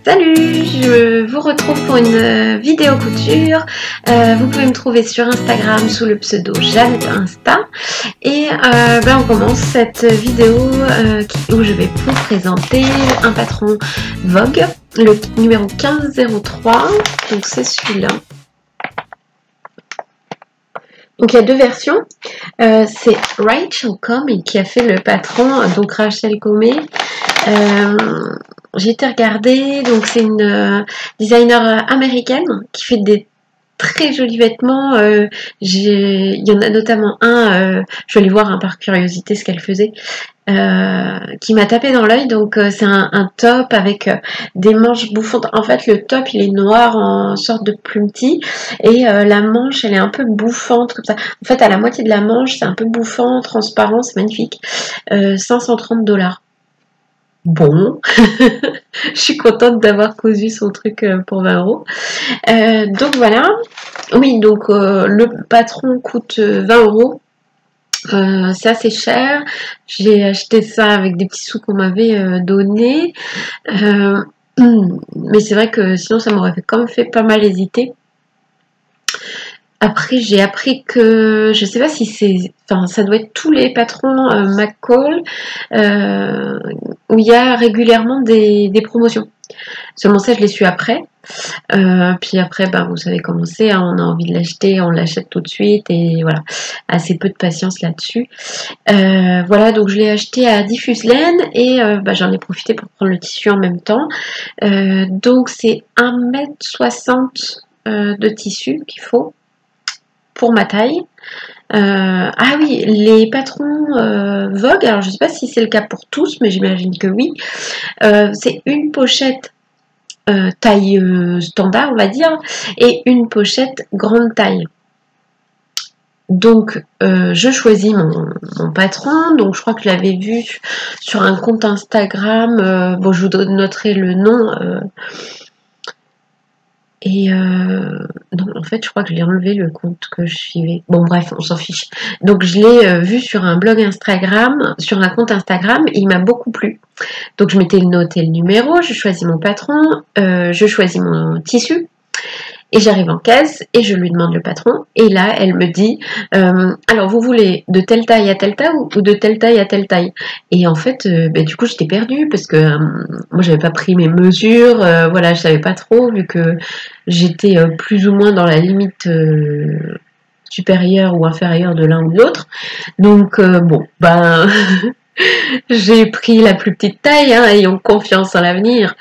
Salut, je vous retrouve pour une vidéo couture. Vous pouvez me trouver sur Instagram sous le pseudo Jeannette Insta. Et on commence cette vidéo où je vais vous présenter un patron Vogue, le numéro 1503. Donc c'est celui-là. Donc il y a deux versions. C'est Rachel Comey qui a fait le patron, donc Rachel Comey. J'ai été regarder, donc c'est une designer américaine qui fait des très jolis vêtements. Il y en a notamment un, je vais aller voir par curiosité ce qu'elle faisait, qui m'a tapé dans l'œil. Donc c'est un top avec des manches bouffantes. En fait le top il est noir en sorte de plumetis et la manche elle est un peu bouffante comme ça. En fait à la moitié de la manche c'est un peu bouffant, transparent, c'est magnifique. 530 $. Bon, je suis contente d'avoir cousu son truc pour 20 €. Donc voilà, oui, donc le patron coûte 20 €. C'est assez cher. J'ai acheté ça avec des petits sous qu'on m'avait donnés. Mais c'est vrai que sinon ça m'aurait quand même fait pas mal hésiter. Après, j'ai appris que, je sais pas si c'est, enfin, ça doit être tous les patrons McCall, où il y a régulièrement des promotions. Seulement ça, je l'ai su après. Puis après, vous savez comment c'est, hein, on a envie de l'acheter, on l'achète tout de suite, et voilà, assez peu de patience là-dessus. Voilà, donc je l'ai acheté à Diffuse Laine, et j'en ai profité pour prendre le tissu en même temps. Donc c'est 1,60 m de tissu qu'il faut pour ma taille. Ah oui, les patrons Vogue, alors je sais pas si c'est le cas pour tous, mais j'imagine que oui. C'est une pochette taille standard, on va dire, et une pochette grande taille. Donc je choisis mon patron. Donc je crois que je l'avais vu sur un compte Instagram. Bon, je vous noterai le nom. Non, en fait, je crois que je l'ai enlevé le compte que je suivais. Bon, bref, on s'en fiche. Donc, je l'ai vu sur un blog Instagram, sur un compte Instagram, et il m'a beaucoup plu. Donc, je m'étais noté le numéro, je choisis mon patron, je choisis mon tissu, et j'arrive en caisse, et je lui demande le patron, et là, elle me dit, alors, vous voulez de telle taille à telle taille, ou de telle taille à telle taille? Et en fait, du coup, j'étais perdue, parce que moi, j'avais pas pris mes mesures, voilà, je savais pas trop, vu que j'étais plus ou moins dans la limite supérieure ou inférieure de l'un ou de l'autre. Donc, j'ai pris la plus petite taille, hein, ayant confiance en l'avenir.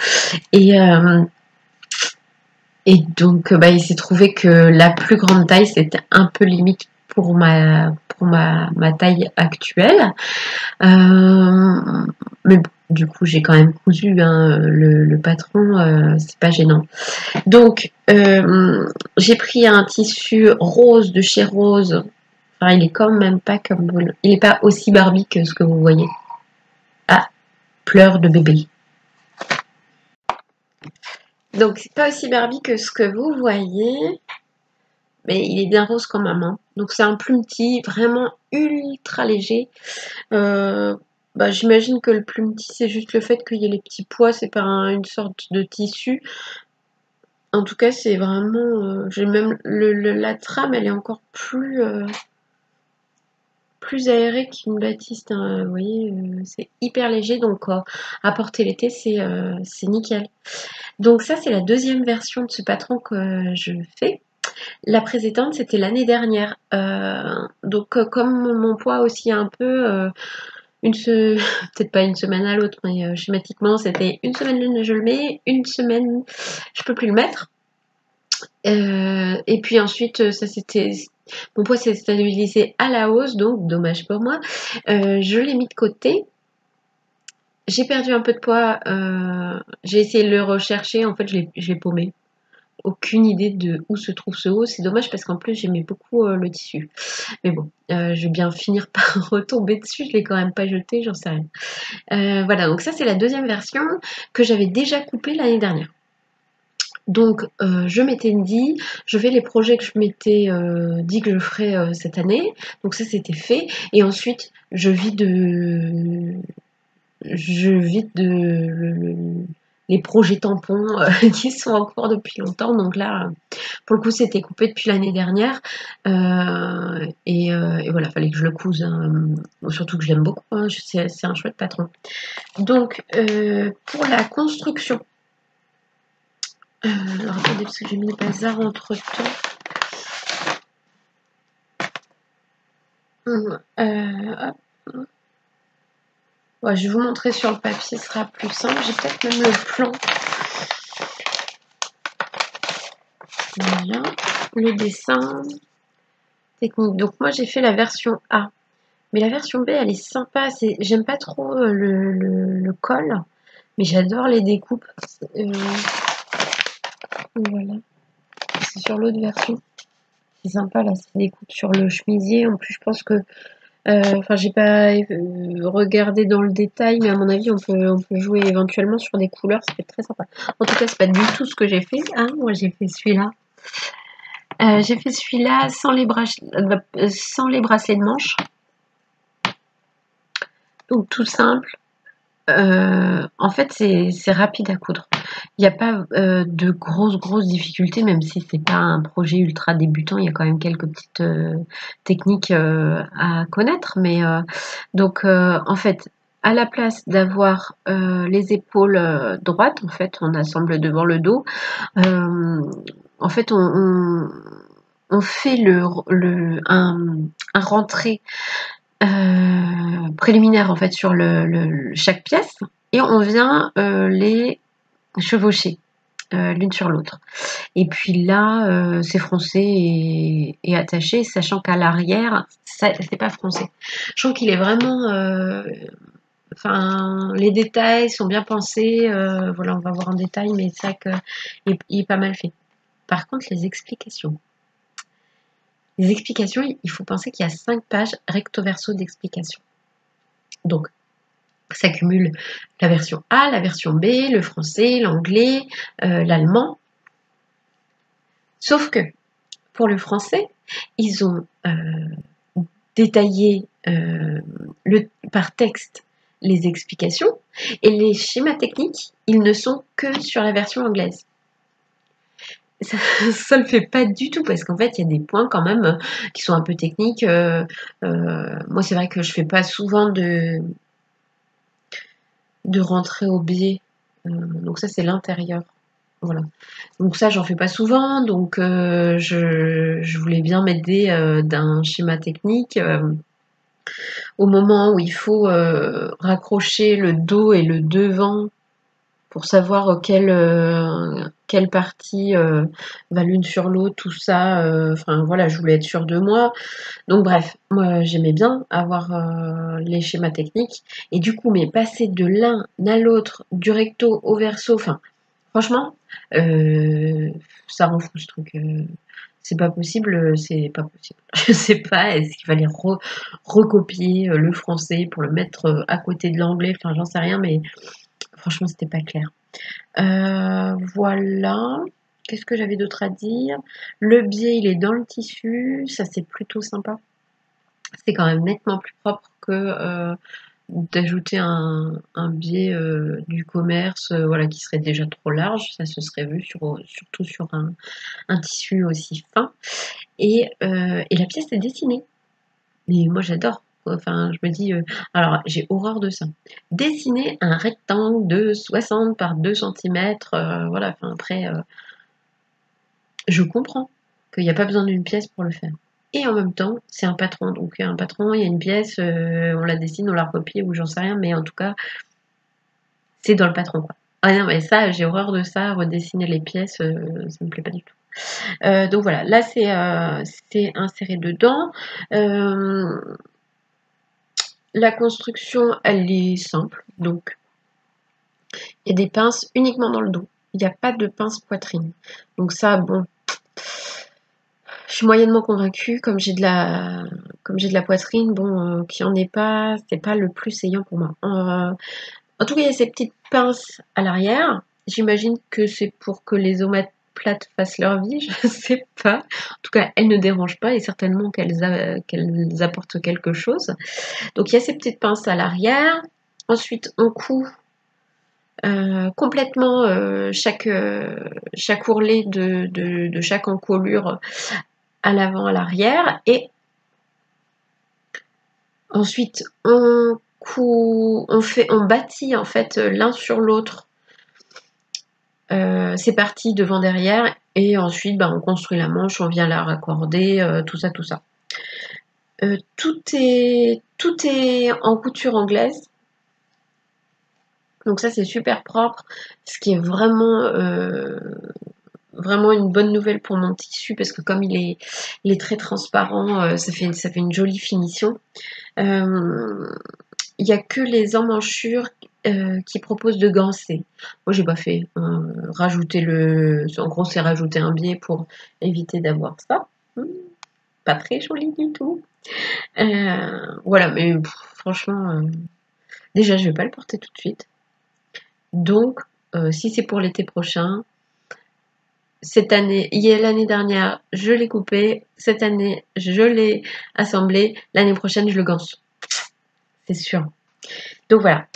Et donc, il s'est trouvé que la plus grande taille, c'était un peu limite pour ma taille actuelle. Mais bon, du coup, j'ai quand même cousu, hein, le patron, c'est pas gênant. Donc, j'ai pris un tissu rose de chez Rose. Enfin, il est quand même pas comme vous. Il est pas aussi Barbie que ce que vous voyez. Ah, pleurs de bébé. Donc, c'est pas aussi Barbie que ce que vous voyez. Mais il est bien rose quand même, hein. Donc, c'est un plumetis vraiment ultra léger. J'imagine que le plumetis, c'est juste le fait qu'il y ait les petits pois. C'est pas une sorte de tissu. En tout cas, c'est vraiment... j'ai même la trame, elle est encore plus aérée qu'une batiste, hein. Vous voyez, c'est hyper léger. Donc, à porter l'été, c'est nickel. Donc ça, c'est la deuxième version de ce patron que je fais. La précédente, c'était l'année dernière. Donc, comme mon poids aussi un peu... peut-être pas une semaine à l'autre, mais schématiquement, c'était une semaine je le mets, une semaine je peux plus le mettre. Et puis ensuite, mon poids s'est stabilisé à la hausse, donc dommage pour moi. Je l'ai mis de côté. J'ai perdu un peu de poids. J'ai essayé de le rechercher. En fait, je l'ai paumé. Aucune idée de où se trouve ce haut. C'est dommage parce qu'en plus, j'aimais beaucoup le tissu. Mais bon, je vais bien finir par retomber dessus. Je l'ai quand même pas jeté, j'en sais rien. Voilà, donc ça, c'est la deuxième version que j'avais déjà coupée l'année dernière. Donc, je m'étais dit, je fais les projets que je m'étais dit que je ferais cette année. Donc ça, c'était fait. Et ensuite, je vis de les projets tampons qui sont en cours depuis longtemps. Donc là, pour le coup, c'était coupé depuis l'année dernière. Et voilà, fallait que je le couse. Hein. Surtout que je l'aime beaucoup. Hein. C'est un chouette patron. Donc, pour la construction. Alors, attendez, parce que j'ai mis le bazar entre temps. Hop. Ouais, je vais vous montrer sur le papier, ce sera plus simple. J'ai peut-être même le plan. Voilà, le dessin technique. Donc moi j'ai fait la version A. Mais la version B, elle est sympa. J'aime pas trop le col, mais j'adore les découpes. Voilà. C'est sur l'autre version. C'est sympa là, c'est des découpes sur le chemisier. En plus, je pense que enfin, j'ai pas regardé dans le détail, mais à mon avis, on peut jouer éventuellement sur des couleurs, ça peut être très sympa. En tout cas, c'est pas du tout ce que j'ai fait. Hein. Moi, j'ai fait celui-là. J'ai fait celui-là sans les bracelets de manche. Donc, tout simple. En fait, c'est rapide à coudre. Il n'y a pas de grosses difficultés, même si c'est pas un projet ultra débutant, il y a quand même quelques petites techniques à connaître. Mais donc, en fait, à la place d'avoir les épaules droites, en fait, on assemble devant le dos. En fait, on fait un rentré préliminaire en fait sur chaque pièce et on vient les chevaucher l'une sur l'autre. Et puis là, c'est froncé et attaché, sachant qu'à l'arrière, c'est pas froncé. Je trouve qu'il est vraiment... Enfin, les détails sont bien pensés. Voilà, on va voir en détail, mais c'est vrai qu'il est pas mal fait. Par contre, les explications. Les explications, il faut penser qu'il y a 5 pages recto verso d'explications. Donc, s'accumule la version A, la version B, le français, l'anglais, l'allemand. Sauf que pour le français, ils ont détaillé par texte les explications et les schémas techniques, ils ne sont que sur la version anglaise. Ça le fait pas du tout parce qu'en fait il y a des points quand même qui sont un peu techniques. Moi c'est vrai que je fais pas souvent de rentrer au biais. Donc ça c'est l'intérieur. Voilà. Donc ça j'en fais pas souvent. Donc je voulais bien m'aider d'un schéma technique. Au moment où il faut raccrocher le dos et le devant pour savoir quelle partie va l'une sur l'autre, tout ça. Enfin voilà, je voulais être sûre de moi. Donc bref, moi j'aimais bien avoir les schémas techniques. Et du coup, mais passer de l'un à l'autre, du recto au verso, enfin franchement, ça rend fou ce truc. C'est pas possible, c'est pas possible. Je sais pas, est-ce qu'il fallait recopier le français pour le mettre à côté de l'anglais, enfin j'en sais rien, mais franchement c'était pas clair. Voilà. Qu'est-ce que j'avais d'autre à dire? Le biais, il est dans le tissu, ça c'est plutôt sympa. C'est quand même nettement plus propre que d'ajouter un biais du commerce voilà, qui serait déjà trop large. Ça se serait vu surtout sur un tissu aussi fin. Et la pièce est dessinée. Mais moi j'adore. Enfin, je me dis, alors j'ai horreur de ça. Dessiner un rectangle de 60 par 2 cm, voilà, enfin après, je comprends qu'il n'y a pas besoin d'une pièce pour le faire. Et en même temps, c'est un patron. Donc un patron, il y a une pièce, on la dessine, on la recopie ou j'en sais rien, mais en tout cas, c'est dans le patron, quoi. Ah non, mais ça, j'ai horreur de ça, redessiner les pièces, ça me plaît pas du tout. Donc voilà, là c'est inséré dedans. La construction, elle est simple, donc il y a des pinces uniquement dans le dos. Il n'y a pas de pince poitrine. Donc ça, bon, je suis moyennement convaincue, comme j'ai de la poitrine, bon, qu'il n'y en ait pas, c'est pas le plus ayant pour moi. En tout cas, il y a ces petites pinces à l'arrière. J'imagine que c'est pour que les omoplates fassent leur vie, je ne sais pas. En tout cas, elles ne dérangent pas et certainement qu'elles apportent quelque chose. Donc il y a ces petites pinces à l'arrière. Ensuite, on coud complètement chaque ourlet de chaque encolure à l'avant, à l'arrière, et ensuite on bâtit en fait l'un sur l'autre. C'est parti devant derrière, et ensuite on construit la manche, on vient la raccorder, tout ça. Tout est en couture anglaise, donc ça c'est super propre, ce qui est vraiment vraiment une bonne nouvelle pour mon tissu, parce que comme il est très transparent, ça fait une jolie finition. Il n'y a que les emmanchures qui proposent de ganser. Moi j'ai pas fait. En gros c'est rajouter un biais pour éviter d'avoir ça. Pas très joli du tout. Voilà, mais franchement, déjà je vais pas le porter tout de suite. Donc si c'est pour l'été prochain, cette année, l'année dernière, je l'ai coupé. Cette année, je l'ai assemblé. L'année prochaine, je le ganse. C'est sûr. Donc voilà.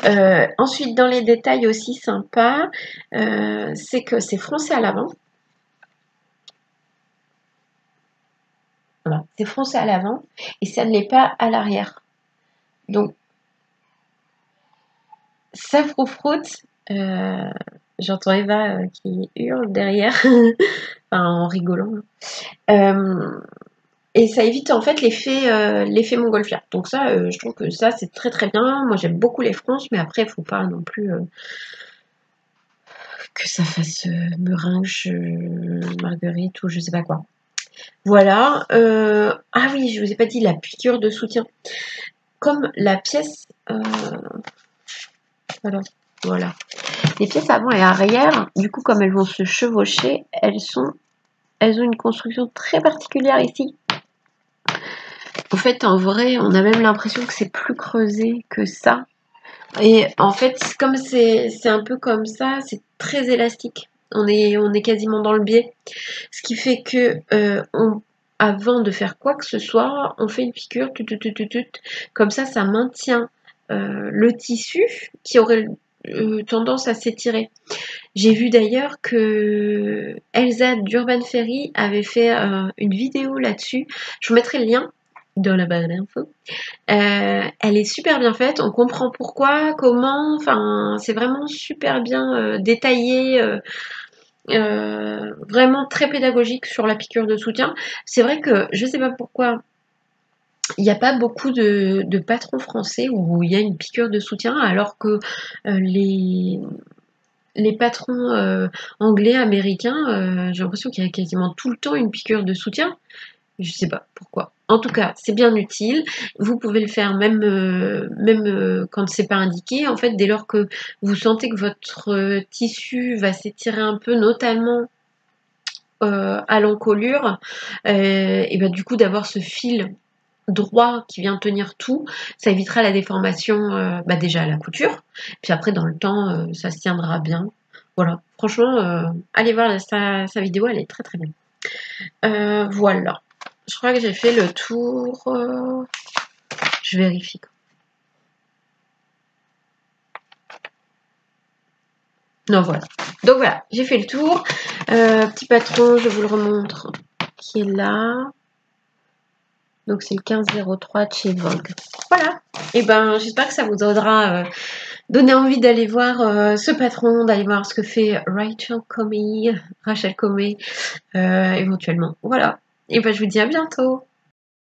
Ensuite, dans les détails aussi sympas, c'est que c'est froncé à l'avant. Voilà, c'est froncé à l'avant et ça ne l'est pas à l'arrière. Donc, ça froufroute. J'entends Eva qui hurle derrière, enfin, en rigolant. Et ça évite en fait l'effet montgolfière. Donc ça, je trouve que ça c'est très très bien. Moi j'aime beaucoup les fronces, mais après il faut pas non plus que ça fasse meringue, marguerite ou je sais pas quoi. Voilà. Ah oui, je vous ai pas dit la piqûre de soutien. Comme la pièce, voilà. Les pièces avant et arrière, du coup comme elles vont se chevaucher, elles ont une construction très particulière ici. En fait, en vrai, on a même l'impression que c'est plus creusé que ça. Et en fait, comme c'est un peu comme ça, c'est très élastique. On est quasiment dans le biais. Ce qui fait que avant de faire quoi que ce soit, on fait une piqûre, comme ça maintient le tissu qui aurait tendance à s'étirer. J'ai vu d'ailleurs que Elsa d'Urban Ferry avait fait une vidéo là-dessus. Je vous mettrai le lien dans la barre d'infos. Elle est super bien faite, on comprend pourquoi, comment, enfin c'est vraiment super bien détaillé, vraiment très pédagogique sur la piqûre de soutien. C'est vrai que je sais pas pourquoi il n'y a pas beaucoup de patrons français où il y a une piqûre de soutien, alors que les patrons anglais, américains, j'ai l'impression qu'il y a quasiment tout le temps une piqûre de soutien. Je sais pas pourquoi. En tout cas, c'est bien utile. Vous pouvez le faire même quand c'est pas indiqué. En fait, dès lors que vous sentez que votre tissu va s'étirer un peu, notamment à l'encolure, et ben du coup d'avoir ce fil droit qui vient tenir tout, ça évitera la déformation déjà à la couture. Puis après, dans le temps, ça se tiendra bien. Voilà. Franchement, allez voir sa vidéo, elle est très très bien. Voilà. Je crois que j'ai fait le tour. Je vérifie. Non, voilà. Donc voilà, j'ai fait le tour. Petit patron, je vous le remontre, qui est là. Donc c'est le 1503 de chez Vogue. Voilà. Et ben, j'espère que ça vous aura donné envie d'aller voir ce patron, d'aller voir ce que fait Rachel Comey, éventuellement. Voilà. Et ben, je vous dis à bientôt.